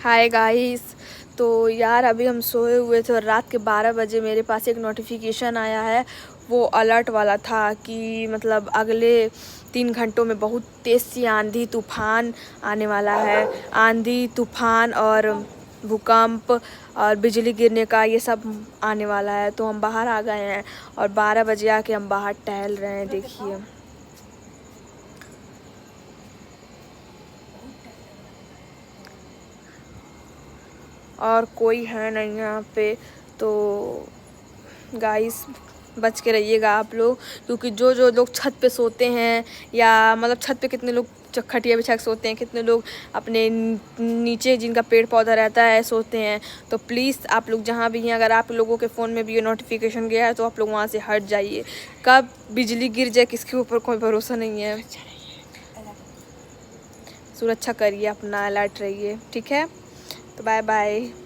Hi guys. तो यार अभी हम सोए हुए थे और रात के 12 बजे मेरे पास एक नोटिफिकेशन आया है। वो अलर्ट वाला था कि मतलब अगले 3 घंटों में बहुत तेज़ सी आंधी तूफान आने वाला है। आंधी तूफान और भूकंप और बिजली गिरने का ये सब आने वाला है। तो हम बाहर आ गए हैं और 12 बजे आके हम बाहर टहल रहे हैं। देखिए और कोई है नहीं यहाँ पे। तो गाइस बच के रहिएगा आप लोग, क्योंकि जो जो लोग छत पे सोते हैं या मतलब छत पे कितने लोग खटिया बिछा के सोते हैं, कितने लोग अपने नीचे जिनका पेड़ पौधा रहता है सोते हैं। तो प्लीज़ आप लोग जहाँ भी हैं, अगर आप लोगों के फ़ोन में भी ये नोटिफिकेशन गया है तो आप लोग वहाँ से हट जाइए। कब बिजली गिर जाए किसके ऊपर कोई भरोसा नहीं है। सुरक्षा करिए अपना, अलर्ट रहिए। ठीक है, तो बाय बाय।